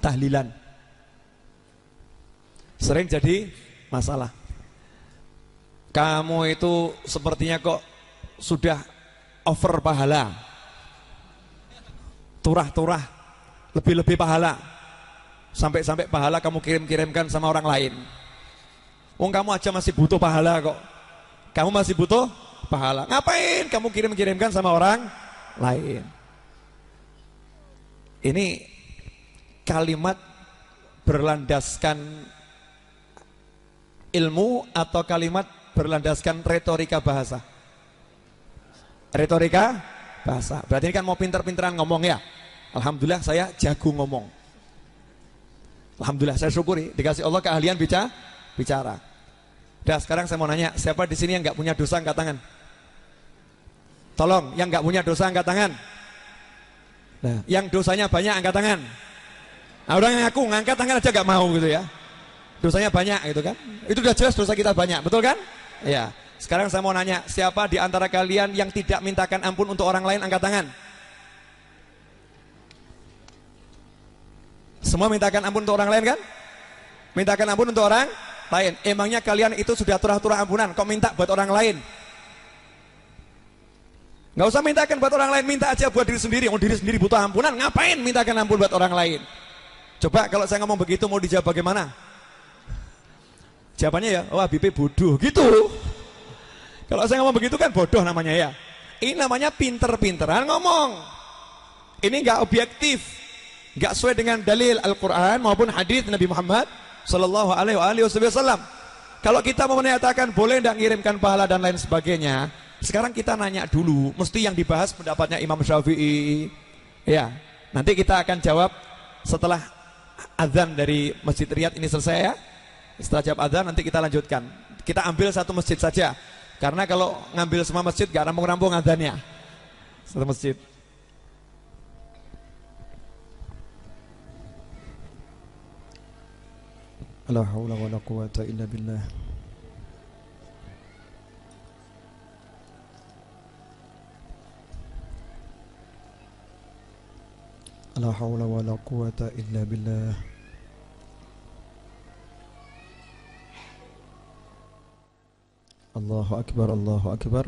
tahlilan. Sering jadi masalah. Kamu itu sepertinya kok sudah over pahala, turah-turah, lebih-lebih pahala, sampai-sampai pahala kamu kirim-kirimkan sama orang lain. Kamu aja masih butuh pahala kok. Kamu masih butuh pahala. Ngapain kamu kirim-kirimkan sama orang lain? Ini kalimat berlandaskan ilmu atau kalimat berlandaskan retorika bahasa? Retorika bahasa. Berarti ini kan mau pinter-pinteran ngomong ya. Alhamdulillah saya jago ngomong. Alhamdulillah saya syukuri dikasih Allah keahlian bicara. Dah, sekarang saya mau nanya, siapa di sini yang nggak punya dosa angkat tangan? Tolong, yang nggak punya dosa angkat tangan. Nah, yang dosanya banyak angkat tangan. Nah, orang yang ngaku ngangkat tangan aja nggak mau gitu ya. Dosanya banyak gitu kan? Itu udah jelas dosa kita banyak, betul kan? Ya. Sekarang saya mau nanya, siapa di antara kalian yang tidak mintakan ampun untuk orang lain angkat tangan? Semua mintakan ampun untuk orang lain kan? Mintakan ampun untuk orang lain. Emangnya kalian itu sudah turah-turah ampunan, kok minta buat orang lain? Nggak usah mintakan buat orang lain, minta aja buat diri sendiri. Diri sendiri butuh ampunan, ngapain mintakan ampun buat orang lain? Coba kalau saya ngomong begitu mau dijawab bagaimana? Jawabannya ya, wah Habib bodoh gitu. Kalau saya ngomong begitu kan bodoh namanya ya. Ini namanya pinter-pinteran ngomong. Ini nggak objektif, nggak sesuai dengan dalil Al-Quran maupun hadis Nabi Muhammad Sallallahu Alaihi Wasallam. Kalau kita mau menyatakan boleh nggak ngirimkan pahala dan lain sebagainya, sekarang kita nanya dulu. Mesti yang dibahas pendapatnya Imam Syafi'i. Ya, nanti kita akan jawab setelah azan dari Masjid Riyadh ini selesai ya. Setelah jawab adzan nanti kita lanjutkan. Kita ambil satu masjid saja. Karena kalau ngambil semua masjid gak rampung-rampung adzannya. Satu masjid. La haula wala quwata illa billah. La haula wala quwata illa billah. Allahu Akbar, Allahu Akbar.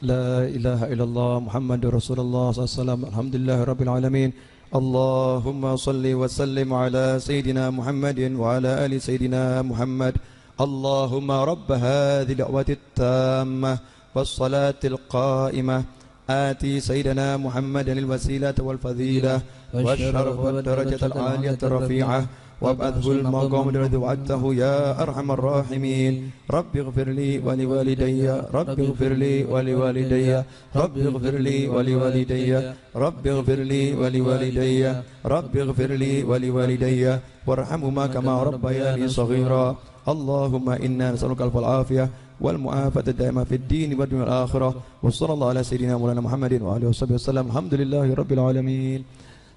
La ilaha illallah Muhammadur Rasulullah sallallahu alhamdulillah rabbil alamin. Allahumma salli wa sallim ala Sayyidina Muhammadin wa ala ali Sayyidina Muhammad. Allahumma rabba hadhihi da'wati tammah was salatil qa'imah آتي سيدنا محمد الوسيلة والفضيلة والشرف والدرجة العالية الرفيعة وابعثه المقام الذي وعدته يا أرحم الراحمين. رب اغفر لي ولوالدي رب اغفر لي ولوالدي رب اغفر لي ولوالدي رب اغفر لي ولوالدي رب اغفر لي ولوالدي وارحمهما كما ربياني صغيرا. اللهم إنا نسألك العفو والعافية والمعافاة الدائمة في الدين والدنيا والآخرة. وصلى الله على سيدنا مولانا محمد وآله وصحبه وسلم. Alhamdulillahi rabbil alamin.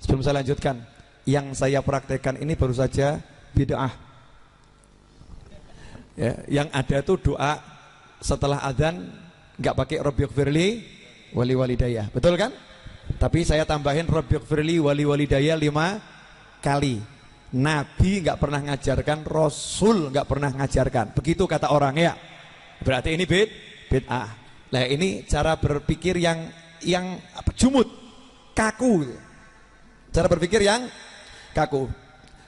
Sebelum saya lanjutkan, yang saya praktekkan ini baru saja bid'ah. Ya, yang ada itu doa setelah adzan enggak pakai Rabbighfirli wali walidayya. Betul kan? Tapi saya tambahin Rabbighfirli wali walidayya 5 kali. Nabi enggak pernah ngajarkan, Rasul enggak pernah ngajarkan. Begitu kata orang ya. Berarti ini bid'ah. Nah, ini cara berpikir yang jumud, kaku. Cara berpikir yang kaku.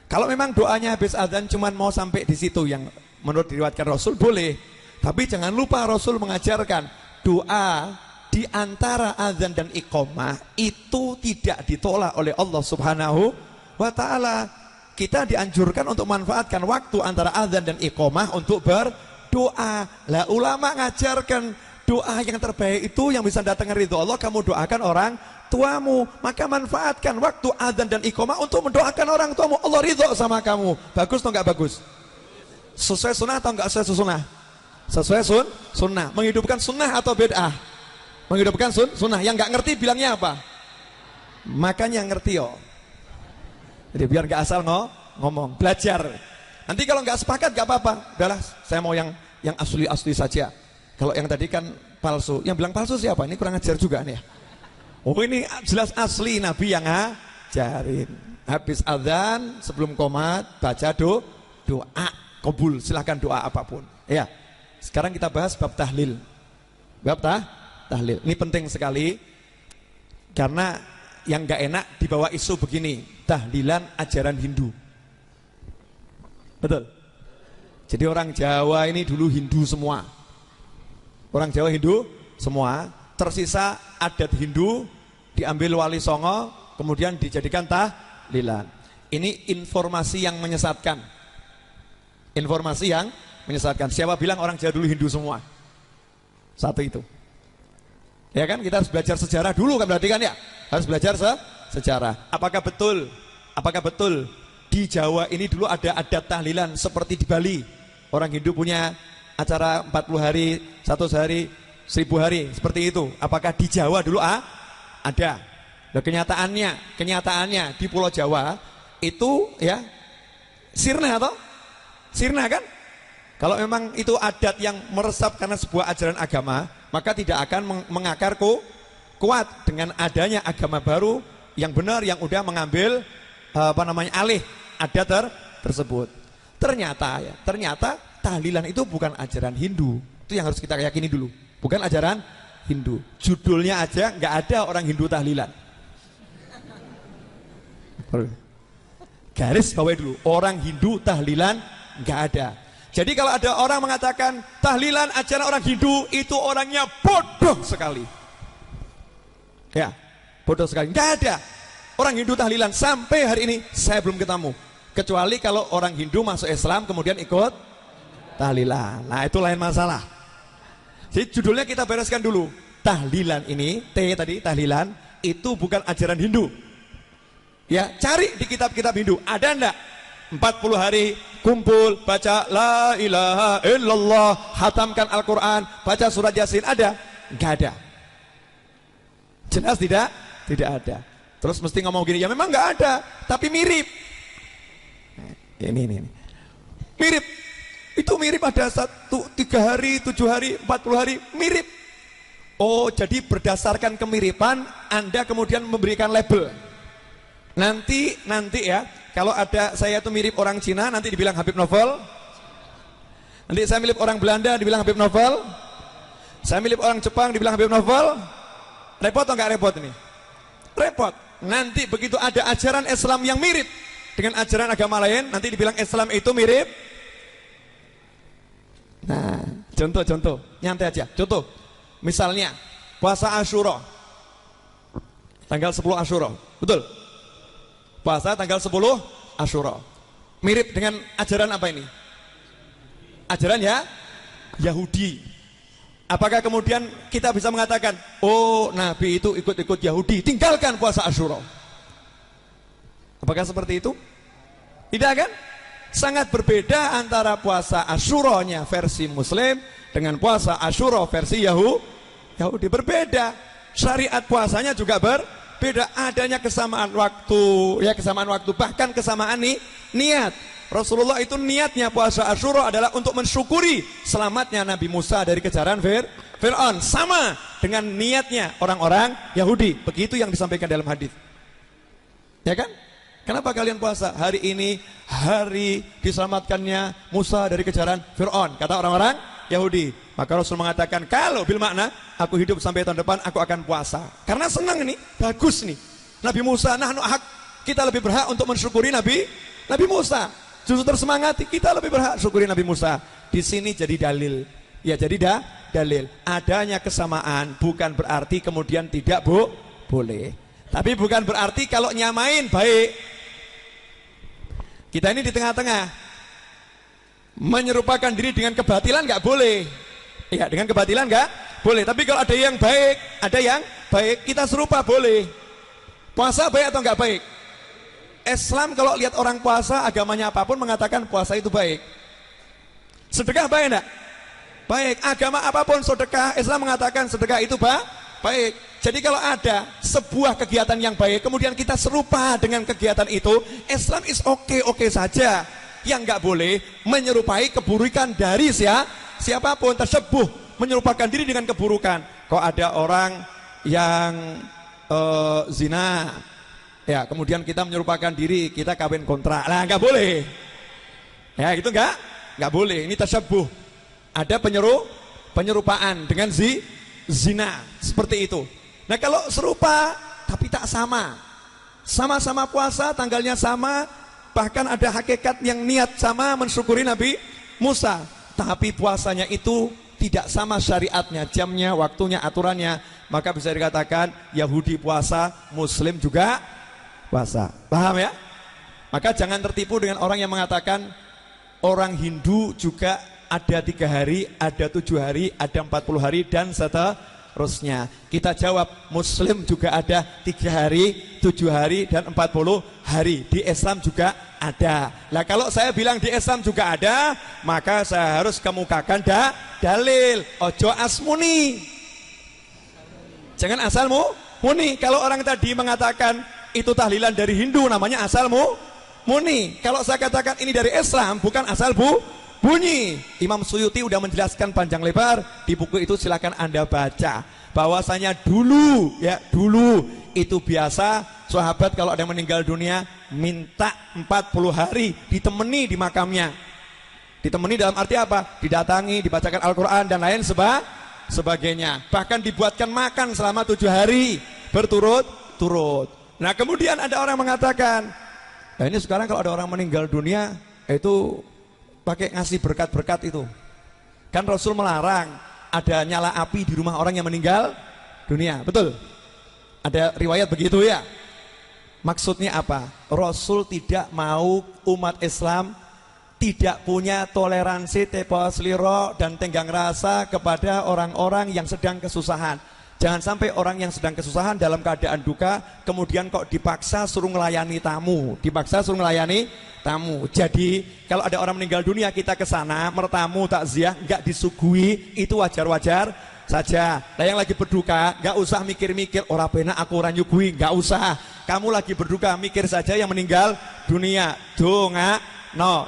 Kalau memang doanya habis azan cuman mau sampai di situ yang menurut diriwayatkan Rasul boleh. Tapi jangan lupa Rasul mengajarkan doa di antara azan dan iqamah itu tidak ditolak oleh Allah Subhanahu wa taala. Kita dianjurkan untuk manfaatkan waktu antara azan dan iqamah untuk berdoa. Lah ulama ngajarkan doa yang terbaik itu yang bisa datangkan ridho Allah, kamu doakan orang tuamu. Maka manfaatkan waktu azan dan iqamah untuk mendoakan orang tuamu. Allah ridho sama kamu. Bagus atau enggak bagus? Sesuai sunnah atau enggak sesuai sunnah? Sesuai sunnah. Menghidupkan sunnah atau bid'ah? Menghidupkan sunnah. Yang enggak ngerti bilangnya apa? Makanya ngerti yo. Jadi biar enggak asal ngomong, belajar. Nanti kalau nggak sepakat nggak apa-apa, udahlah saya mau yang asli saja. Kalau yang tadi kan palsu, yang bilang palsu siapa? Ini kurang ajar juga nih ya. Oh ini jelas asli, Nabi yang ngajarin. Habis adzan sebelum qomat baca doa kabul, silahkan doa apapun. Ya. Sekarang kita bahas bab tahlil. Bab tahlil. Ini penting sekali karena yang nggak enak dibawa isu begini, tahlilan ajaran Hindu. Betul. Jadi orang Jawa ini dulu Hindu semua. Orang Jawa Hindu semua. Tersisa adat Hindu diambil Wali Songo, kemudian dijadikan tahlilan. Ini informasi yang menyesatkan. Informasi yang menyesatkan. Siapa bilang orang Jawa dulu Hindu semua? Satu itu. Ya kan, kita harus belajar sejarah dulu kan, berarti kan ya? Harus belajar sejarah. Apakah betul di Jawa ini dulu ada adat tahlilan seperti di Bali? Orang Hindu punya acara 40 hari, 100 hari, 1000 hari, seperti itu. Apakah di Jawa dulu ada? Nah, kenyataannya di Pulau Jawa itu ya sirna atau? Sirna kan? Kalau memang itu adat yang meresap karena sebuah ajaran agama, maka tidak akan mengakar kuat dengan adanya agama baru yang benar, yang udah mengambil alih adat tersebut. Ternyata tahlilan itu bukan ajaran Hindu. Itu yang harus kita yakini dulu. Bukan ajaran Hindu. Judulnya aja nggak ada orang Hindu tahlilan. Garis bawahi dulu, orang Hindu tahlilan nggak ada. Jadi kalau ada orang mengatakan tahlilan ajaran orang Hindu, itu orangnya bodoh sekali. Ya, bodoh sekali. Nggak ada orang Hindu tahlilan sampai hari ini, saya belum ketemu. Kecuali kalau orang Hindu masuk Islam kemudian ikut tahlilan. Nah itu lain masalah. Jadi judulnya kita bereskan dulu. Tahlilan ini, tadi tahlilan itu bukan ajaran Hindu. Ya, cari di kitab-kitab Hindu, ada enggak? 40 hari kumpul baca la ilaha illallah, hatamkan Al-Quran, baca surat Yasin, ada? Enggak ada. Jelas tidak? Tidak ada. Terus mesti ngomong gini, ya memang enggak ada, tapi mirip. Ini. Mirip. Itu mirip, ada 3 hari, 7 hari, 40 hari, mirip. Oh, jadi berdasarkan kemiripan Anda kemudian memberikan label. Nanti ya, kalau ada saya itu mirip orang Cina, nanti dibilang Habib Novel. Nanti saya mirip orang Belanda, dibilang Habib Novel. Saya mirip orang Jepang, dibilang Habib Novel. Repot atau enggak repot ini? Repot. Nanti begitu ada ajaran Islam yang mirip dengan ajaran agama lain, nanti dibilang Islam itu mirip. Nah, contoh, nyantai aja. Contoh, misalnya puasa Asyura, tanggal 10 Asyura, betul? Puasa tanggal 10 Asyura, mirip dengan ajaran apa ini? Ajaran ya Yahudi. Apakah kemudian kita bisa mengatakan, oh Nabi itu ikut Yahudi, tinggalkan puasa Asyura? Apakah seperti itu? Tidak kan? Sangat berbeda antara puasa Asyuranya versi Muslim dengan puasa Asyura versi Yahudi. Berbeda. Syariat puasanya juga berbeda. Adanya kesamaan waktu, ya kesamaan waktu, bahkan kesamaan niat. Rasulullah itu niatnya puasa Asyura adalah untuk mensyukuri selamatnya Nabi Musa dari kejaran Fir'aun. Sama dengan niatnya orang-orang Yahudi. Begitu yang disampaikan dalam hadis. Ya kan? Kenapa kalian puasa? Hari ini hari diselamatkannya Musa dari kejaran Fir'aun, kata orang-orang Yahudi. Maka Rasul mengatakan, kalau bil makna aku hidup sampai tahun depan aku akan puasa. Karena senang nih, bagus nih. Nabi Musa, kita lebih berhak untuk mensyukuri Nabi Musa. Justru tersemangati, kita lebih berhak syukuri Nabi Musa. Di sini jadi dalil. Ya jadi dalil. Adanya kesamaan bukan berarti kemudian tidak boleh. Tapi bukan berarti kalau nyamain baik. Kita ini di tengah-tengah. Menyerupakan diri dengan kebatilan nggak boleh. Ya, dengan kebatilan nggak boleh. Tapi kalau ada yang baik, kita serupa boleh. Puasa baik atau nggak baik? Islam kalau lihat orang puasa, agamanya apapun mengatakan puasa itu baik. Sedekah baik enggak? Baik. Agama apapun sedekah, Islam mengatakan sedekah itu baik. Jadi kalau ada sebuah kegiatan yang baik, kemudian kita serupa dengan kegiatan itu, Islam is oke saja. yang nggak boleh menyerupai keburukan dari siapapun. Tasyabuh, menyerupakan diri dengan keburukan. Kok ada orang yang zina, ya kemudian kita menyerupakan diri, kita kawin kontrak, lah nggak boleh. Ya gitu nggak boleh. Ini tasyabuh. Ada penyerupaan dengan zina seperti itu. Nah kalau serupa tapi tak sama, sama-sama puasa, tanggalnya sama, bahkan ada hakikat yang niat sama mensyukuri Nabi Musa, tapi puasanya itu tidak sama syariatnya, jamnya, waktunya, aturannya, maka bisa dikatakan Yahudi puasa, Muslim juga puasa. Paham ya? Maka jangan tertipu dengan orang yang mengatakan orang Hindu juga ada 3 hari, ada 7 hari, ada 40 hari dan seterusnya. Kita jawab, Muslim juga ada 3 hari, 7 hari dan 40 hari. Di Islam juga ada. Nah kalau saya bilang di Islam juga ada, maka saya harus kemukakan dalil. Ojo asmuni. Jangan asalmu muni. Kalau orang tadi mengatakan itu tahlilan dari Hindu, namanya asalmu muni. Kalau saya katakan ini dari Islam, bukan asal bunyi. Imam Suyuti udah menjelaskan panjang lebar di buku itu, silakan Anda baca. Bahwasanya dulu itu biasa sahabat kalau ada yang meninggal dunia minta 40 hari ditemani di makamnya. Ditemani dalam arti apa? Didatangi, dibacakan Al-Quran dan lain sebagainya. Bahkan dibuatkan makan selama 7 hari berturut-turut. Nah kemudian ada orang mengatakan, nah ini sekarang kalau ada orang meninggal dunia itu pakai ngasih berkat-berkat itu. Kan Rasul melarang ada nyala api di rumah orang yang meninggal dunia. Betul? Ada riwayat begitu ya? Maksudnya apa? Rasul tidak mau umat Islam tidak punya toleransi, teposliro dan tenggang rasa kepada orang-orang yang sedang kesusahan. Jangan sampai orang yang sedang kesusahan dalam keadaan duka kemudian kok dipaksa suruh melayani tamu, Jadi kalau ada orang meninggal dunia kita ke sana mertamu takziah nggak disuguhi, itu wajar-wajar saja. Nah yang lagi berduka nggak usah mikir-mikir ora penak aku ora nyuguhi, nggak usah. Kamu lagi berduka mikir saja yang meninggal dunia.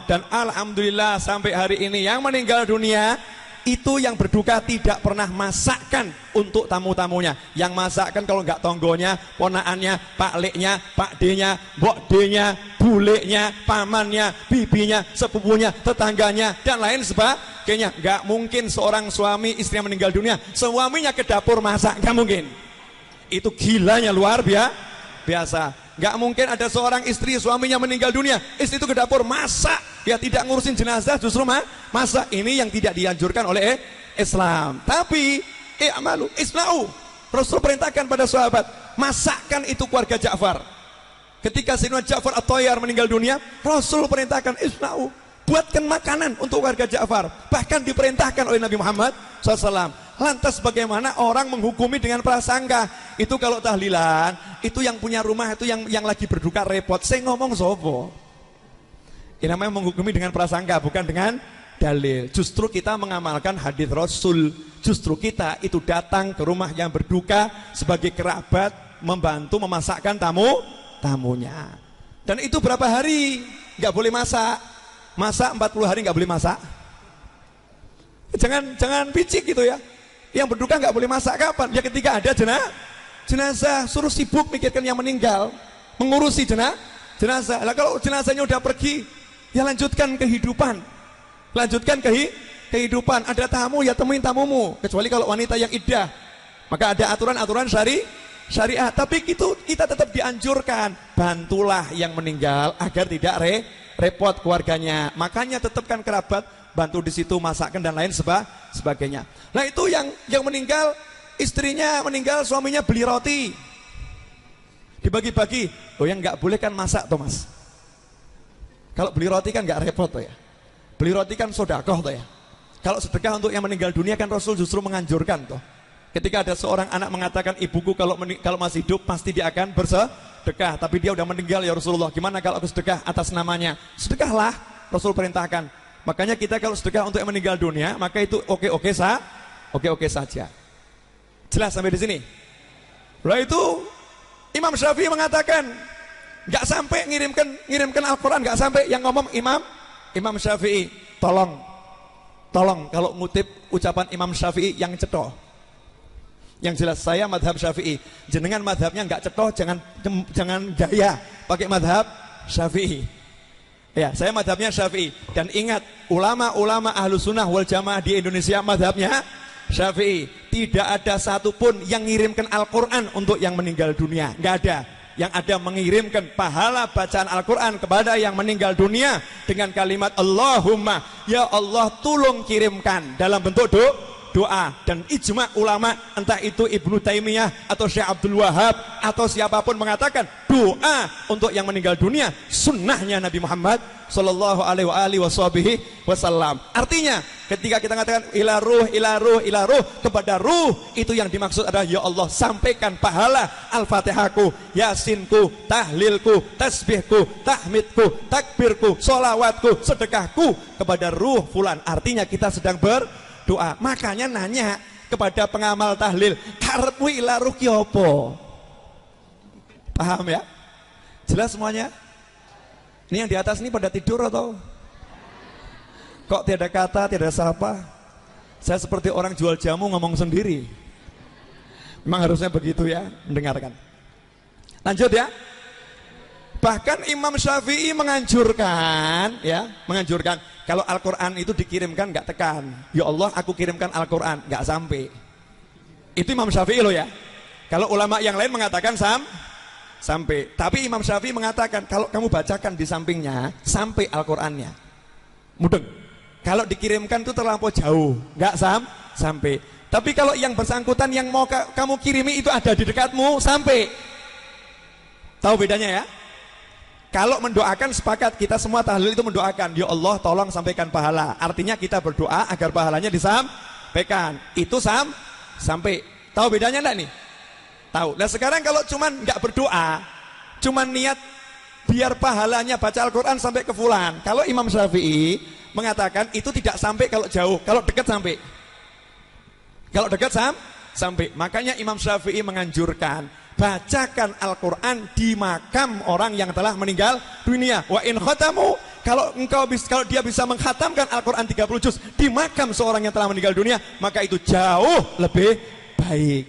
Dan alhamdulillah sampai hari ini yang meninggal dunia itu yang berduka tidak pernah masakkan untuk tamu-tamunya. Yang masakkan kalau nggak tonggonya, ponaannya, pak leknya, pak d-nya, mbok d-nya, buleknya, pamannya, bibinya, sepupunya, tetangganya dan lain sebagainya. Nggak mungkin seorang suami istri yang meninggal dunia suaminya ke dapur masak, nggak mungkin. Itu gilanya luar biasa. Nggak mungkin ada seorang istri suaminya meninggal dunia, istri itu ke dapur masak, ya tidak ngurusin jenazah, justru masak. Ini yang tidak dianjurkan oleh Islam. Tapi i'malu isna'u, Rasul perintahkan pada sahabat, masakkan itu keluarga Ja'far. Ketika Sayyidina Ja'far At-Thayyar meninggal dunia, Rasul perintahkan isna'u, buatkan makanan untuk keluarga Ja'far. Bahkan diperintahkan oleh Nabi Muhammad SAW. Lantas bagaimana orang menghukumi dengan prasangka? Itu kalau tahlilan, itu yang punya rumah itu yang lagi berduka repot. Saya ngomong sopo. Ini namanya menghukumi dengan prasangka, bukan dengan dalil. Justru kita mengamalkan hadis Rasul. Justru kita itu datang ke rumah yang berduka sebagai kerabat, membantu memasakkan tamunya. Dan itu berapa hari? Nggak boleh masak. Masak 40 hari nggak boleh masak. Jangan picik gitu ya. Yang berduka nggak boleh masak kapan? Ya ketika ada jenazah, suruh sibuk mikirkan yang meninggal, mengurusi jenazah. Lah kalau jenazahnya udah pergi, ya lanjutkan kehidupan. Kehidupan. Ada tamu ya temuin tamumu. Kecuali kalau wanita yang iddah, maka ada aturan-aturan syariah. Tapi itu kita tetap dianjurkan, bantulah yang meninggal agar tidak repot keluarganya. Makanya tetapkan kerabat, bantu di situ masakkan dan lain sebagainya. Nah itu yang meninggal, istrinya meninggal, suaminya beli roti, dibagi-bagi. Oh yang nggak boleh kan masak toh mas. Kalau beli roti kan nggak repot toh ya. Beli roti kan sodakoh toh ya. Kalau sedekah untuk yang meninggal dunia kan Rasul justru menganjurkan toh. Ketika ada seorang anak mengatakan ibuku kalau masih hidup pasti dia akan bersedekah, tapi dia udah meninggal ya Rasulullah. Gimana kalau aku sedekah atas namanya? Sedekahlah, Rasul perintahkan. Makanya kita kalau sedekah untuk yang meninggal dunia, maka itu oke-oke saja. Jelas sampai di sini? Lalu itu Imam Syafi'i mengatakan nggak sampai ngirimkan Al-Quran, nggak sampai, yang ngomong Imam Imam Syafi'i, tolong kalau ngutip ucapan Imam Syafi'i yang cetoh. Yang jelas saya madhab Syafi'i. Jenengan madhabnya nggak cetoh, jangan gaya pakai madhab Syafi'i. Ya, saya madhabnya Syafi'i. Dan ingat, ulama-ulama ahlu sunnah wal jamaah di Indonesia madhabnya Syafi'i. Tidak ada satupun yang ngirimkan Al-Quran untuk yang meninggal dunia. Nggak ada. Yang ada mengirimkan pahala bacaan Al-Quran kepada yang meninggal dunia dengan kalimat Allahumma, ya Allah tolong kirimkan, dalam bentuk doa. Dan ijma ulama, entah itu Ibnu Taimiyah atau Syekh Abdul Wahab atau siapapun mengatakan doa untuk yang meninggal dunia sunnahnya Nabi Muhammad sallallahu alaihi wasallam. Artinya ketika kita mengatakan ila ruh kepada ruh, itu yang dimaksud adalah ya Allah sampaikan pahala Al-Fatihahku, Yasinku, tahlilku, tasbihku, tahmidku, takbirku, sholawatku, sedekahku kepada ruh fulan. Artinya kita sedang berdoa. Makanya nanya kepada pengamal tahlil, karepmu ila ruh ki apa? Paham ya? Jelas semuanya? Ini yang di atas ini pada tidur atau kok tiada kata, tiada sapa? Saya seperti orang jual jamu ngomong sendiri. Memang harusnya begitu ya, mendengarkan. Lanjut ya. Bahkan Imam Syafi'i menganjurkan kalau Al-Quran itu dikirimkan nggak tekan. Ya Allah, aku kirimkan Al-Quran, nggak sampai. Itu Imam Syafi'i loh ya. Kalau ulama yang lain mengatakan sampai. Tapi Imam Syafi'i mengatakan kalau kamu bacakan di sampingnya sampai Al-Qur'annya. Mudeng. Kalau dikirimkan itu terlampau jauh, nggak sampai. Tapi kalau yang bersangkutan yang mau kamu kirimi itu ada di dekatmu, sampai. Tahu bedanya ya? Kalau mendoakan sepakat, kita semua tahlil itu mendoakan, ya Allah tolong sampaikan pahala. Artinya kita berdoa agar pahalanya disampaikan. Itu sampai. Tahu bedanya enggak nih? Tahu. Nah sekarang kalau cuman nggak berdoa, cuman niat biar pahalanya baca Al-Quran sampai ke fulan. Kalau Imam Syafi'i mengatakan itu tidak sampai kalau jauh, kalau dekat sampai. Kalau dekat sampai. Makanya Imam Syafi'i menganjurkan bacakan Al-Quran di makam orang yang telah meninggal dunia. Wa in khatamu, kalau dia bisa menghatamkan Al-Quran 30 juz di makam seorang yang telah meninggal dunia, maka itu jauh lebih baik.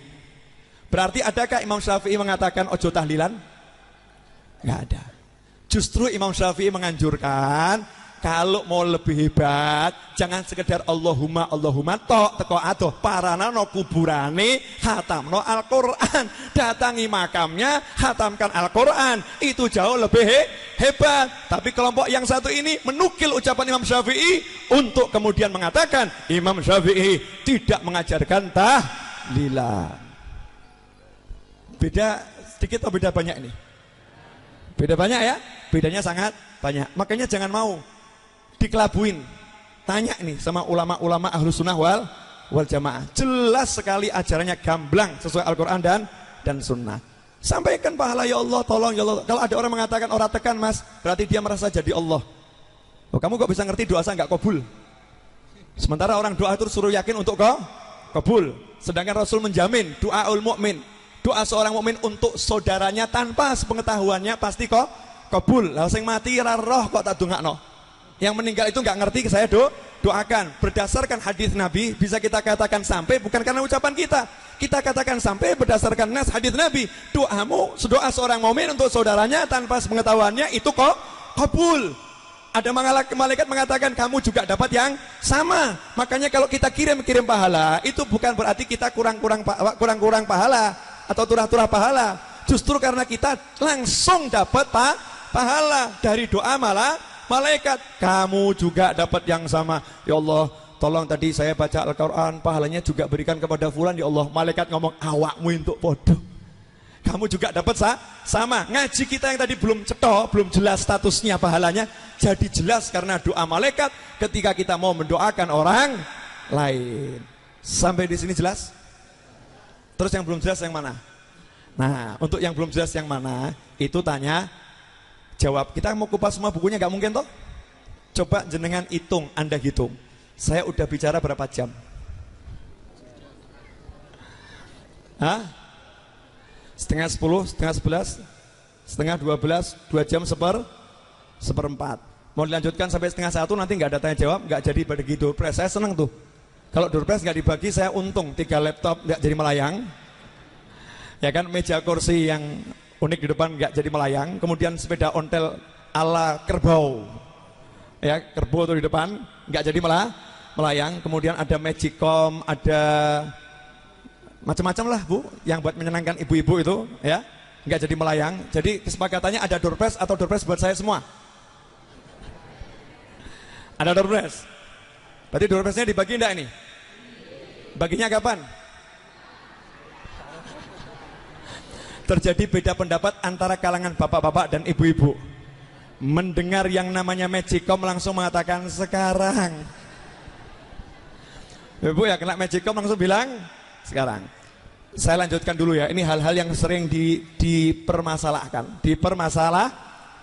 Berarti adakah Imam Syafi'i mengatakan ojo tahlilan? Nggak ada. Justru Imam Syafi'i menganjurkan kalau mau lebih hebat, jangan sekedar Allahumma teko adoh paranano kuburane hatamno Al-Quran, datangi makamnya hatamkan Al-Quran, itu jauh lebih hebat. Tapi kelompok yang satu ini menukil ucapan Imam Syafi'i untuk kemudian mengatakan Imam Syafi'i tidak mengajarkan tahlilan. Beda sedikit atau beda banyak ini? Beda banyak ya? Bedanya sangat banyak. Makanya jangan mau dikelabuin. Tanya nih sama ulama-ulama ahlu sunnah wal jamaah. Jelas sekali ajarannya gamblang sesuai Al-Quran dan sunnah. Sampaikan pahala ya Allah, tolong ya Allah. Kalau ada orang mengatakan orang tekan mas, berarti dia merasa jadi Allah. Oh, kamu kok bisa ngerti doa saya nggak kabul? Sementara orang doa itu suruh yakin untuk kabul. Sedangkan Rasul menjamin doaul mukmin, doa seorang mukmin untuk saudaranya tanpa sepengetahuannya pasti kabul. Lah sing mati ra roh kok tak dongakno. Yang meninggal itu nggak ngerti, saya doakan. Berdasarkan hadis Nabi bisa kita katakan sampai, bukan karena ucapan kita. Kita katakan sampai berdasarkan nas hadis Nabi. Doamu, doa seorang mukmin untuk saudaranya tanpa sepengetahuannya itu kabul. Ada malaikat mengatakan kamu juga dapat yang sama. Makanya kalau kita kirim pahala, itu bukan berarti kita kurang pahala atau turah-turah pahala. Justru karena kita langsung dapat pahala dari doa malaikat. Kamu juga dapat yang sama. Ya Allah, tolong tadi saya baca Al-Quran, pahalanya juga berikan kepada fulan ya Allah. Malaikat ngomong awakmu untuk bodoh. Kamu juga dapat sama. Ngaji kita yang tadi belum cetok, belum jelas statusnya pahalanya, jadi jelas karena doa malaikat ketika kita mau mendoakan orang lain. Sampai di sini jelas? Terus yang belum jelas yang mana? Nah, untuk yang belum jelas yang mana, itu tanya jawab. Kita mau kupas semua bukunya nggak mungkin toh? Coba jenengan hitung, Anda hitung. Saya udah bicara berapa jam? Hah? Setengah 10, setengah 11, setengah 12, 2 jam seperempat. Mau dilanjutkan sampai setengah 1 nanti nggak ada tanya jawab, nggak jadi bagi door prize. Saya senang tuh. Kalau door prize nggak dibagi saya untung. 3 laptop nggak jadi melayang. Ya kan, meja kursi yang unik di depan nggak jadi melayang. Kemudian sepeda ontel ala kerbau. Ya, kerbau tuh di depan nggak jadi melayang. Kemudian ada magicom, ada macam-macam lah Bu, yang buat menyenangkan ibu-ibu itu, ya, nggak jadi melayang. Jadi kesepakatannya ada door prize atau door prize buat saya semua. Ada door prize. Berarti door prize-nya dibagi enggak ini? Baginya kapan? Terjadi beda pendapat antara kalangan bapak-bapak dan ibu-ibu. Mendengar yang namanya magicom langsung mengatakan sekarang. Ibu ya kena magicom langsung bilang sekarang. Saya lanjutkan dulu ya. Ini hal-hal yang sering dipermasalahkan.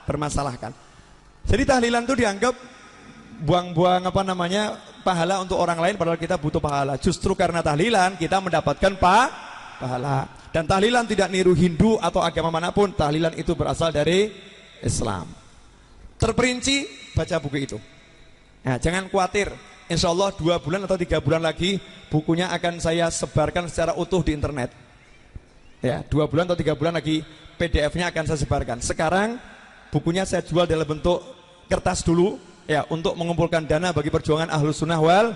Permasalahkan. Jadi tahlilan itu dianggap buang-buang pahala untuk orang lain, padahal kita butuh pahala. Justru karena tahlilan kita mendapatkan pahala. Dan tahlilan tidak niru Hindu atau agama manapun. Tahlilan itu berasal dari Islam. Terperinci baca buku itu. Nah, jangan khawatir. Insya Allah 2 bulan atau 3 bulan lagi bukunya akan saya sebarkan secara utuh di internet. Ya, 2 bulan atau 3 bulan lagi PDF-nya akan saya sebarkan. Sekarang bukunya saya jual dalam bentuk kertas dulu, ya, untuk mengumpulkan dana bagi perjuangan Ahlus Sunnah wal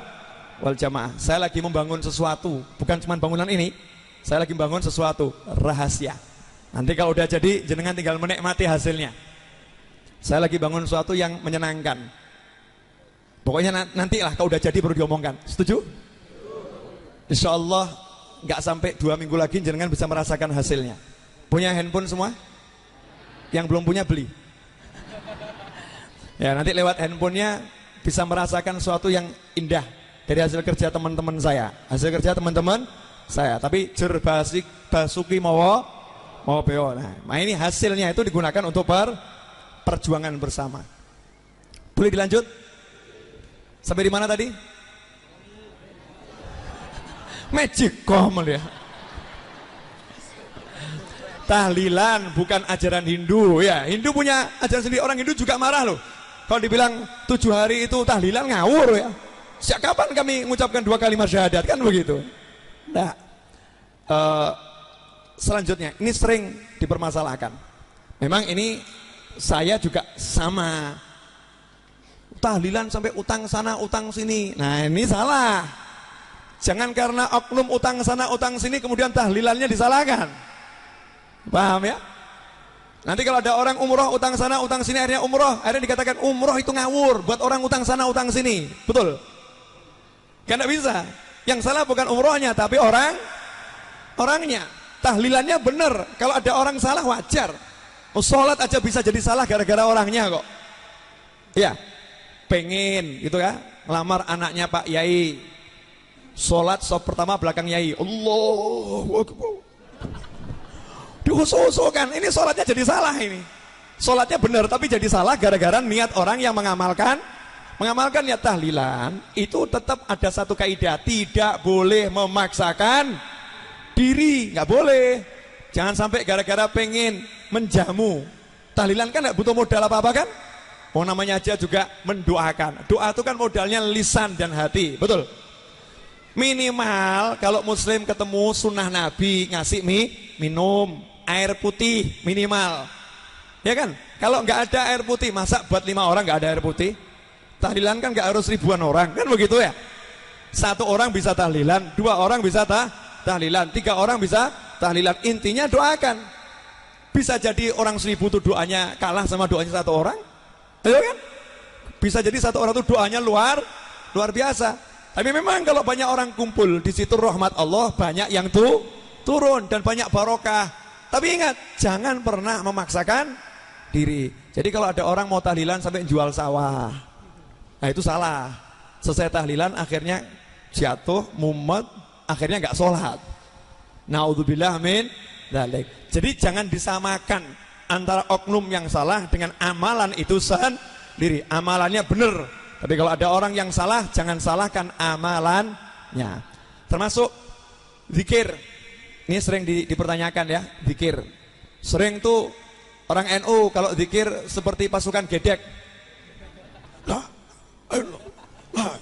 Jamaah. Saya lagi membangun sesuatu, bukan cuma bangunan ini. Saya lagi membangun sesuatu rahasia. Nanti kalau udah jadi jenengan tinggal menikmati hasilnya. Saya lagi bangun sesuatu yang menyenangkan. Pokoknya nantilah kalau udah jadi baru diomongkan. Setuju? Insya Allah nggak sampai 2 minggu lagi jenengan bisa merasakan hasilnya. Punya handphone semua? Yang belum punya beli. Ya, nanti lewat handphonenya bisa merasakan sesuatu yang indah dari hasil kerja teman-teman saya. Hasil kerja teman-teman saya. Tapi basuki mawa beo. Nah, ini hasilnya itu digunakan untuk perjuangan bersama. Boleh dilanjut? Sampai di mana tadi? Magicom ya. Tahlilan bukan ajaran Hindu ya. Hindu punya ajaran sendiri. Orang Hindu juga marah loh kalau dibilang 7 hari itu tahlilan, ngawur ya. Sejak kapan kami mengucapkan 2 kalimat syahadat, kan begitu. Nah, selanjutnya ini sering dipermasalahkan. Memang ini saya juga sama. Tahlilan sampai utang sana utang sini. Nah, ini salah. Jangan karena oknum utang sana utang sini kemudian tahlilannya disalahkan. Paham ya? Nanti kalau ada orang umroh utang sana utang sini akhirnya umroh, akhirnya dikatakan umroh itu ngawur buat orang utang sana utang sini. Betul? Kan tidak bisa. Yang salah bukan umrohnya tapi orangnya. Tahlilannya benar. Kalau ada orang salah wajar. Sholat aja bisa jadi salah gara-gara orangnya kok. Ya, pengen gitu ya, ngelamar anaknya Pak Yai. Sholat sop pertama belakang Yai. Allahu Akbar. Diusul-usulkan, ini sholatnya jadi salah ini. Sholatnya benar tapi jadi salah gara-gara niat orang yang mengamalkan niat tahlilan. Itu tetap ada satu kaidah, tidak boleh memaksakan diri, nggak boleh. Jangan sampai gara-gara pengen menjamu. Tahlilan kan nggak butuh modal apa-apa kan? Oh, namanya aja juga mendoakan. Doa itu kan modalnya lisan dan hati, betul? Minimal kalau muslim ketemu sunnah Nabi ngasih minum air putih minimal, ya kan? Kalau nggak ada air putih, masa buat 5 orang nggak ada air putih? Tahlilan kan nggak harus ribuan orang, kan begitu ya? 1 orang bisa tahlilan, 2 orang bisa tahlilan, 3 orang bisa tahlilan. Intinya doakan. Bisa jadi orang 1000 tuh doanya kalah sama doanya 1 orang, ayo kan? Bisa jadi 1 orang tuh doanya luar biasa. Tapi memang kalau banyak orang kumpul di situ rahmat Allah banyak yang turun dan banyak barokah. Tapi ingat, jangan pernah memaksakan diri. Jadi kalau ada orang mau tahlilan sampai jual sawah, nah itu salah. Selesai tahlilan akhirnya jatuh, mumet, akhirnya nggak sholat. Naudzubillah min dzalik. Jadi jangan disamakan antara oknum yang salah dengan amalan itu sendiri. Amalannya benar. Tapi kalau ada orang yang salah, jangan salahkan amalannya. Termasuk zikir. Ini sering dipertanyakan ya, zikir. Sering tuh orang NU kalau zikir seperti pasukan gedek. la illallah,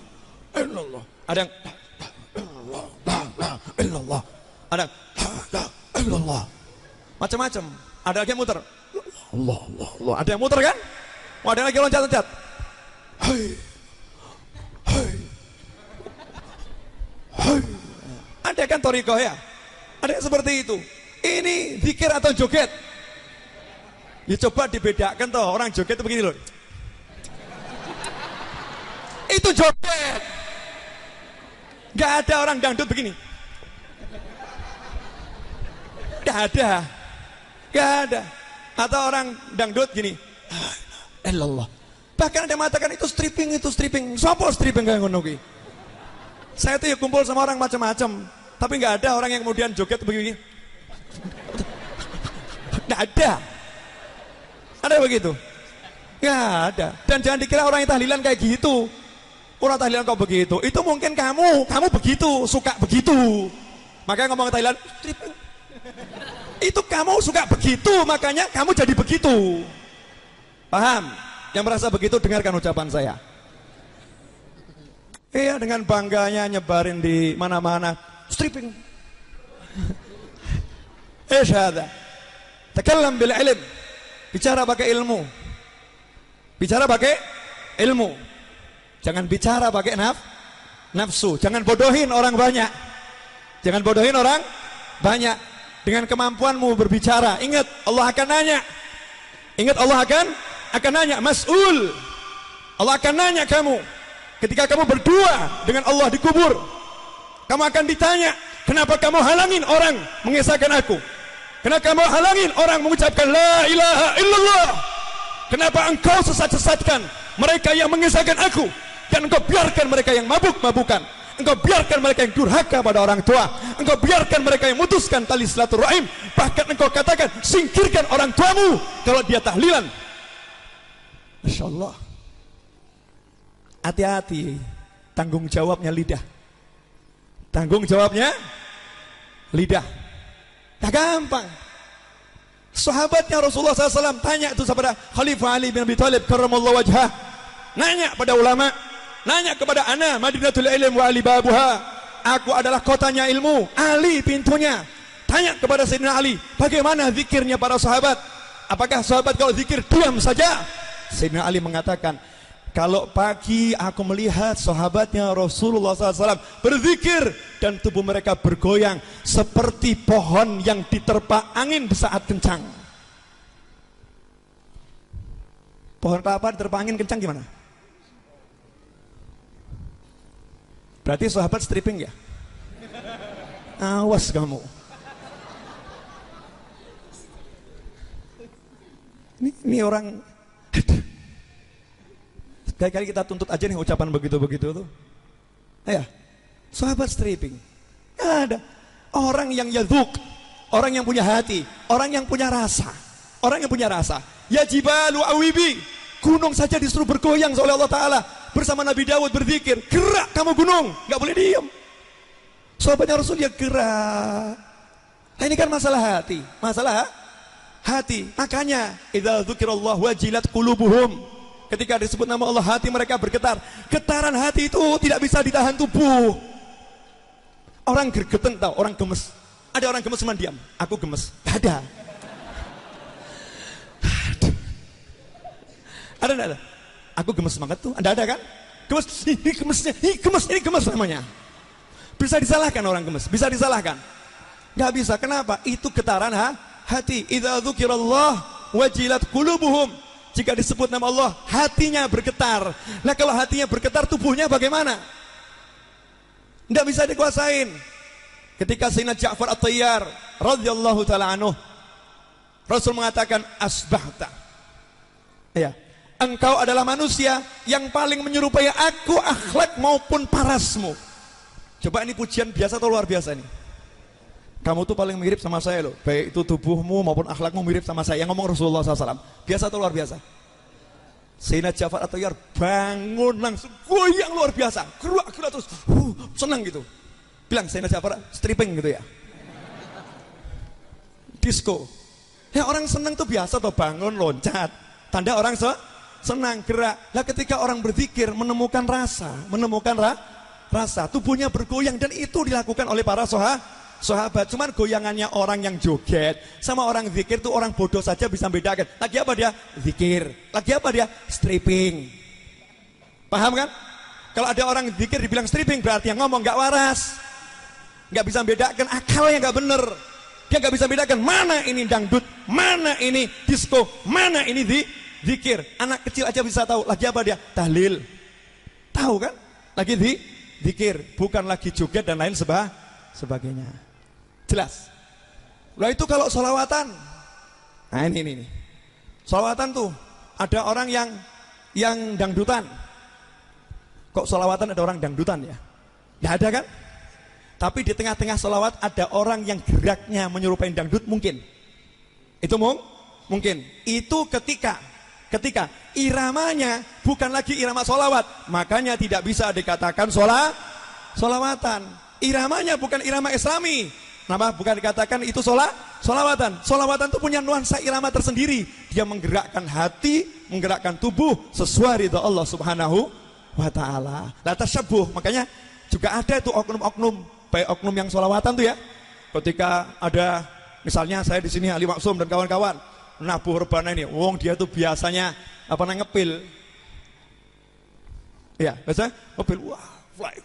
illallah. Ada yang la illallah. Ada la illallah. Macam-macam. Ada lagi yang muter. Allah, Allah, Allah. Ada yang muter kan? Ada yang lagi loncat-loncat. Hai. Hai. Hai. Ada kan toriko ya? Ada yang seperti itu. Ini zikir atau joget? Ya coba dibedakan toh, orang joget itu begini loh. Itu joget. Gak ada orang dangdut begini. Gak ada. Gak ada. Atau orang dangdut gini. Allah. Bahkan ada yang mengatakan itu stripping, itu stripping. Sopo stripping kayak ngono ki? Saya tuh ya kumpul sama orang macam-macam, tapi nggak ada orang yang kemudian joget begini. Nggak ada. Ada begitu? Nggak ada. Dan jangan dikira orang yang tahlilan kayak gitu. Orang tahlilan kok begitu? Itu mungkin kamu begitu, suka begitu. Makanya ngomong tahlilan, stripping. Itu kamu suka begitu, makanya kamu jadi begitu. Paham? Yang merasa begitu dengarkan ucapan saya. Iya, dengan bangganya nyebarin di mana-mana stripping. Syahada. Takallam bil ilm. Bicara pakai ilmu. Bicara pakai ilmu. Jangan bicara pakai nafsu. Jangan bodohin orang banyak. Jangan bodohin orang banyak. Dengan kemampuanmu berbicara, ingat Allah akan nanya. Ingat Allah akan nanya, mas'ul. Allah akan nanya kamu. Ketika kamu berdua dengan Allah di kubur, kamu akan ditanya, kenapa kamu halangin orang mengesahkan aku? Kenapa kamu halangin orang mengucapkan la ilaha illallah? Kenapa engkau sesat-sesatkan mereka yang mengesahkan aku? Dan engkau biarkan mereka yang mabuk-mabukan. Engkau biarkan mereka yang durhaka pada orang tua. Engkau biarkan mereka yang memutuskan tali silaturahim. Bahkan engkau katakan, singkirkan orang tuamu kalau dia tahlilan. Masya Allah. Hati-hati, tanggung jawabnya lidah. Tanggung jawabnya lidah. Tak gampang. Sahabatnya Rasulullah SAW tanya itu kepada Khalifah Ali bin Abi Thalib karramallahu wajhah. Nanya pada ulama, nanya kepada ana Madinatul Ilm wa Ali babuha. Aku adalah kotanya ilmu, Ali pintunya. Tanya kepada Sayyidina Ali, bagaimana zikirnya para sahabat? Apakah sahabat kalau zikir diam saja? Sayyidina Ali mengatakan, kalau pagi aku melihat sahabatnya Rasulullah SAW berzikir dan tubuh mereka bergoyang seperti pohon yang diterpa angin di saat kencang. Pohon kelapa diterpa angin kencang gimana? Berarti sahabat stripping ya? Awas kamu. Ini orang. Kali-kali kita tuntut aja nih ucapan begitu-begitu tuh. Ya, sahabat stripping. Ada orang yang yaduk, orang yang punya hati, orang yang punya rasa, orang yang punya rasa. Ya jibalu awibi, gunung saja disuruh bergoyang oleh Allah Taala bersama Nabi Dawud berzikir. Gerak kamu gunung, nggak boleh diam. Sahabatnya Rasul ya gerak. Nah, ini kan masalah hati, masalah hati. Makanya idza dzukirallah wajilat qulubuhum. Ketika disebut nama Allah, hati mereka bergetar. Getaran hati itu tidak bisa ditahan tubuh. Orang gergeten tahu, orang gemes. Ada orang gemes cuma diam. Aku gemes. Gak ada. Ada enggak ada? Aku gemes banget tuh. Ada kan? Gemes. Ini gemesnya. Ini gemes namanya. Bisa disalahkan orang gemes. Bisa disalahkan. Gak bisa. Kenapa? Itu getaran hati. Idza dzukirallah wajilat qulubuhum. Jika disebut nama Allah, hatinya bergetar. Nah, kalau hatinya bergetar, tubuhnya bagaimana? Tidak bisa dikuasain. Ketika Sayyidina Ja'far At-Tayyar radhiyallahu ta'ala anhu, Rasul mengatakan, asbahta. Ya, engkau adalah manusia yang paling menyerupai aku akhlak maupun parasmu. Coba ini pujian biasa atau luar biasa nih? Kamu tuh paling mirip sama saya loh. Baik itu tubuhmu maupun akhlakmu mirip sama saya. Yang ngomong Rasulullah SAW. Biasa atau luar biasa? Sayyidina Ja'far At-Tayyar bangun langsung goyang luar biasa. Gerak-gerak terus senang gitu. Bilang Sayyidina Ja'far stripping gitu ya. Disco. Ya orang senang tuh biasa tuh bangun loncat. Tanda orang senang, gerak. Lah ketika orang berzikir menemukan rasa, rasa, tubuhnya bergoyang, dan itu dilakukan oleh para sahabat. Cuman goyangannya orang yang joget sama orang zikir tuh orang bodoh saja bisa bedakan. Lagi apa dia? Zikir. Lagi apa dia? Stripping. Paham kan? Kalau ada orang zikir dibilang stripping, berarti yang ngomong nggak waras, nggak bisa bedakan, akalnya nggak bener. Dia nggak bisa bedakan mana ini dangdut, mana ini disco, mana ini zikir. Anak kecil aja bisa tahu. Lagi apa dia? Tahlil. Tahu kan? Lagi zikir, bukan lagi joget dan lain sebagainya. Jelas. Lah itu kalau sholawatan. Nah ini. Sholawatan tuh ada orang yang dangdutan. Kok sholawatan ada orang dangdutan ya? Ya ada kan? Tapi di tengah-tengah sholawat ada orang yang geraknya menyerupai dangdut, mungkin. Itu mungkin. Itu ketika iramanya bukan lagi irama sholawat, makanya tidak bisa dikatakan sholawatan. Iramanya bukan irama islami, kenapa bukan dikatakan itu sholawatan. Sholawatan itu punya nuansa irama tersendiri. Dia menggerakkan hati, menggerakkan tubuh sesuai ridha Allah subhanahu wa ta'ala. La tasyabuh. Makanya juga ada itu oknum-oknum, baik oknum yang sholawatan tuh ya. Ketika ada misalnya saya di sini Ali Maksum dan kawan-kawan nabuh rebana ini, wong dia tuh biasanya ngepil. Ya, biasa ngepil. Wah, fly.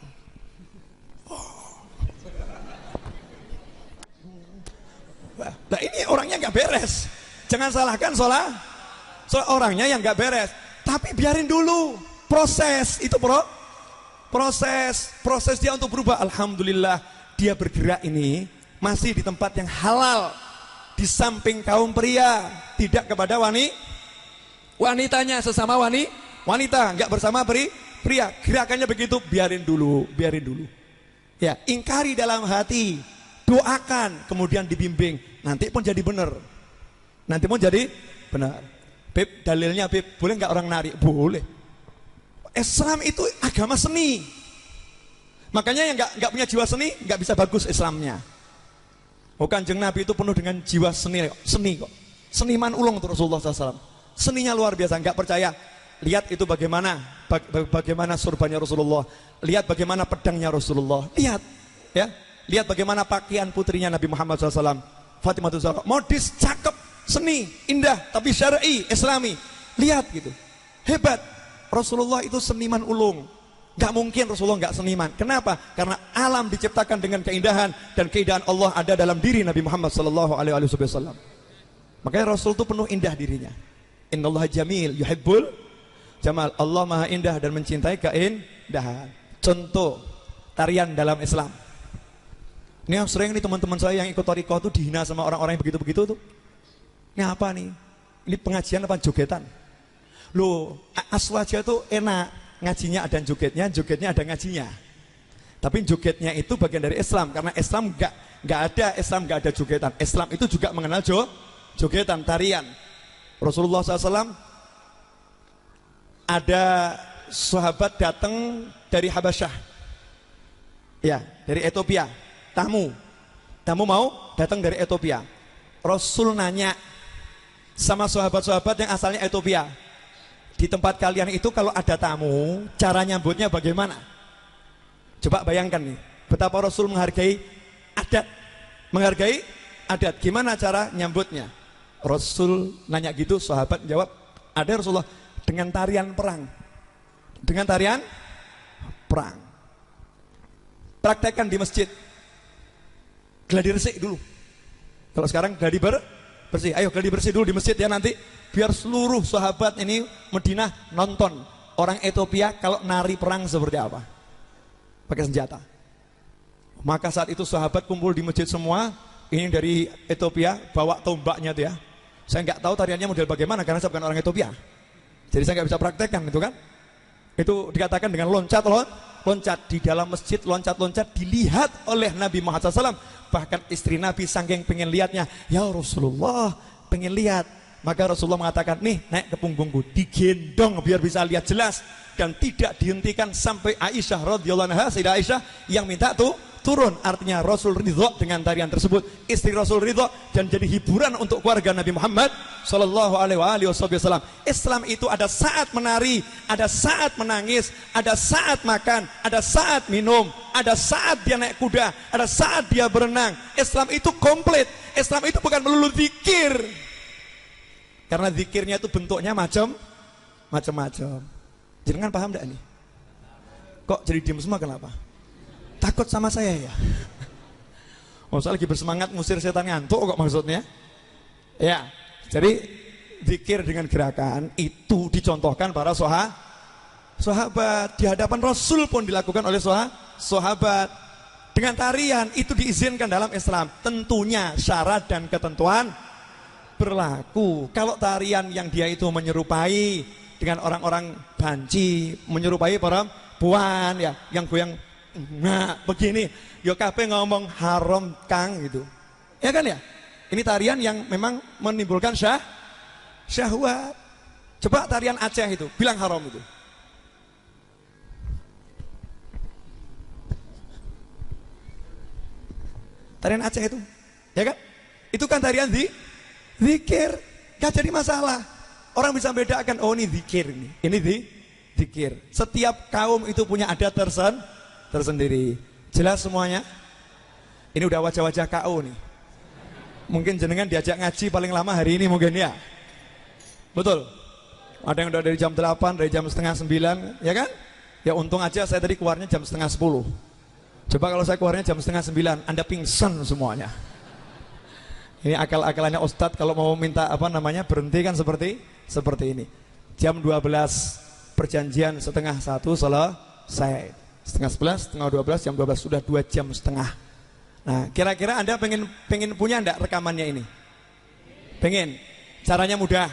Nah ini orangnya nggak beres. Jangan salahkan orangnya yang nggak beres. Tapi biarin dulu proses itu, proses dia untuk berubah. Alhamdulillah dia bergerak ini masih di tempat yang halal, di samping kaum pria, tidak kepada wanitanya, sesama wanita, nggak bersama pria. Gerakannya begitu, biarin dulu. Ya, ingkari dalam hati, doakan, kemudian dibimbing, nanti pun jadi benar. Beb, dalilnya Beb, boleh nggak orang nari? Boleh. Islam itu agama seni. Makanya yang nggak punya jiwa seni nggak bisa bagus Islamnya. Kanjeng Nabi itu penuh dengan jiwa seni kok. Seniman ulung tuh Rasulullah SAW. Seninya luar biasa. Nggak percaya? Lihat itu bagaimana surbannya Rasulullah. Lihat bagaimana pedangnya Rasulullah. Lihat, ya. Lihat bagaimana pakaian putrinya Nabi Muhammad SAW, Fatimah Zahra. Modis, cakep, seni, indah, tapi syar'i, Islami. Lihat gitu. Hebat. Rasulullah itu seniman ulung. Gak mungkin Rasulullah gak seniman. Kenapa? Karena alam diciptakan dengan keindahan, dan keindahan Allah ada dalam diri Nabi Muhammad SAW. Makanya Rasul itu penuh indah dirinya. Innallaha jamil yuhibbul jamal. Allah maha indah dan mencintai keindahan. Contoh tarian dalam Islam. Ini yang sering nih teman-teman saya yang ikut thariqah itu dihina sama orang-orang yang begitu-begitu tuh. Ini apa nih? Ini pengajian apa jogetan? Loh, aswaja itu enak, ngajinya ada jogetnya ada ngajinya. Tapi jogetnya itu bagian dari Islam, karena Islam nggak ada jogetan. Islam itu juga mengenal jogetan, tarian. Rasulullah SAW ada sahabat datang dari Habasyah, ya, dari Ethiopia. Tamu mau datang dari Ethiopia. Rasul nanya sama sahabat-sahabat yang asalnya Ethiopia, di tempat kalian itu kalau ada tamu, cara nyambutnya bagaimana? Coba bayangkan nih, betapa Rasul menghargai adat. Gimana cara nyambutnya? Rasul nanya gitu, sahabat jawab, ada Rasulullah, dengan tarian perang. Praktekkan di masjid. Gladi resik dulu. Kalau sekarang gladi bersih. Ayo gladi bersih dulu di masjid ya nanti, biar seluruh sahabat ini Madinah nonton orang Ethiopia kalau nari perang seperti apa, pakai senjata. Maka saat itu sahabat kumpul di masjid semua. Ini dari Ethiopia bawa tombaknya tuh ya. Saya nggak tahu tariannya model bagaimana karena saya bukan orang Ethiopia, jadi saya nggak bisa praktekkan itu kan. Itu dikatakan dengan loncat di dalam masjid, loncat dilihat oleh Nabi Muhammad SAW. Bahkan istri Nabi saking pengen lihatnya, ya Rasulullah pengen lihat. Maka Rasulullah mengatakan, nih naik ke punggungku, digendong biar bisa lihat jelas, dan tidak dihentikan sampai Aisyah radhiyallahu anha, Sayyidah Aisyah yang minta tuh turun, artinya Rasul ridho dengan tarian tersebut, istri Rasul ridho, dan jadi hiburan untuk keluarga Nabi Muhammad Sallallahu Alaihi Wasallam. Islam itu ada saat menari, ada saat menangis, ada saat makan, ada saat minum, ada saat dia naik kuda, ada saat dia berenang. Islam itu komplit. Islam itu bukan melulu zikir, karena zikirnya itu bentuknya macam-macam. Jangan paham enggak nih? Kok jadi diam semua, kenapa? Takut sama saya ya? Oh, saya lagi bersemangat ngusir setan ngantuk kok maksudnya. Ya, jadi zikir dengan gerakan itu dicontohkan para sahabat. Di hadapan Rasul pun dilakukan oleh sahabat. Dengan tarian itu diizinkan dalam Islam. Tentunya syarat dan ketentuan berlaku. Kalau tarian yang dia itu menyerupai dengan orang-orang banci, menyerupai perempuan ya, yang goyang nah begini, yo kabeh ngomong haram kang gitu. Ya kan ya? Ini tarian yang memang menimbulkan syahwat. Coba tarian Aceh itu, bilang haram itu. Tarian Aceh itu, ya kan? Itu kan tarian zikir, gak jadi masalah. Orang bisa bedakan, oh ini zikir ini zikir. Setiap kaum itu punya adat tersendiri. Jelas semuanya? Ini udah wajah-wajah KO nih. Mungkin jenengan diajak ngaji paling lama hari ini mungkin ya. Betul. Ada yang udah dari jam 8, dari jam setengah 9, ya kan? Ya untung aja saya tadi keluarnya jam setengah 10. Coba kalau saya keluarnya jam setengah 9, Anda pingsan semuanya. Ini akal-akalannya Ustadz kalau mau minta berhenti kan seperti ini. Jam 12 perjanjian setengah 1 selesai. Setengah 11, setengah 12, jam 12 sudah 2 jam setengah. Nah, kira-kira Anda pengen punya enggak rekamannya ini? Pengen? Caranya mudah.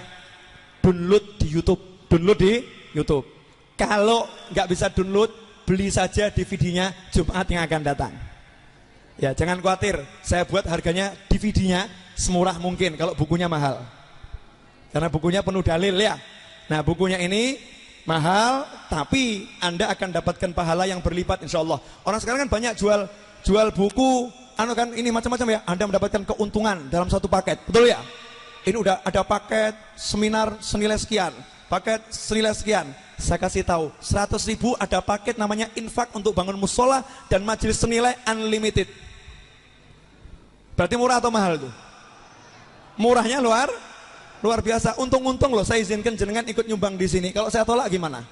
Download di YouTube. Kalau nggak bisa download, beli saja DVD-nya Jumat yang akan datang. Ya, jangan khawatir. Saya buat harganya DVD-nya semurah mungkin kalau bukunya mahal. Karena bukunya penuh dalil ya. Nah, bukunya ini mahal, tapi Anda akan dapatkan pahala yang berlipat insya Allah. Orang sekarang kan banyak jual buku, kan ini macam-macam ya. Anda mendapatkan keuntungan dalam satu paket, betul ya? Ini udah ada paket seminar senilai sekian, paket senilai sekian. Saya kasih tahu, 100.000 ada paket namanya infak untuk bangun musola dan majelis senilai unlimited. Berarti murah atau mahal tuh? Murahnya luar biasa. Untung-untung loh saya izinkan jenengan ikut nyumbang di sini. Kalau saya tolak gimana?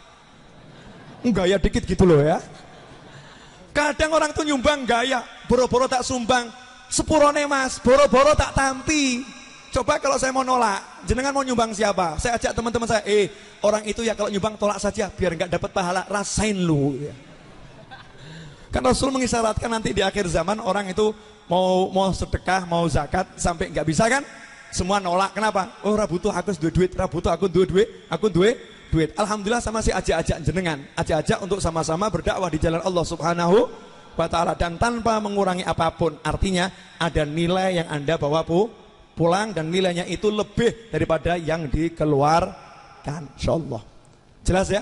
Gaya dikit gitu loh ya. Kadang orang tuh nyumbang gaya, boro-boro tak sumbang, sepurone mas, boro-boro tak tampi. Coba kalau saya mau nolak, jenengan mau nyumbang siapa? Saya ajak teman-teman saya, orang itu ya kalau nyumbang tolak saja biar nggak dapat pahala, rasain lu. Kan Rasul mengisyaratkan nanti di akhir zaman orang itu mau sedekah, mau zakat sampai nggak bisa kan? Semua nolak. Kenapa? Oh, butuh aku duit, butuh aku duit. Alhamdulillah sama si ajak jenengan, ajak untuk sama-sama berdakwah di jalan Allah Subhanahu wa taala dan tanpa mengurangi apapun. Artinya ada nilai yang Anda bawa pulang dan nilainya itu lebih daripada yang dikeluarkan. Insyaallah. Jelas ya?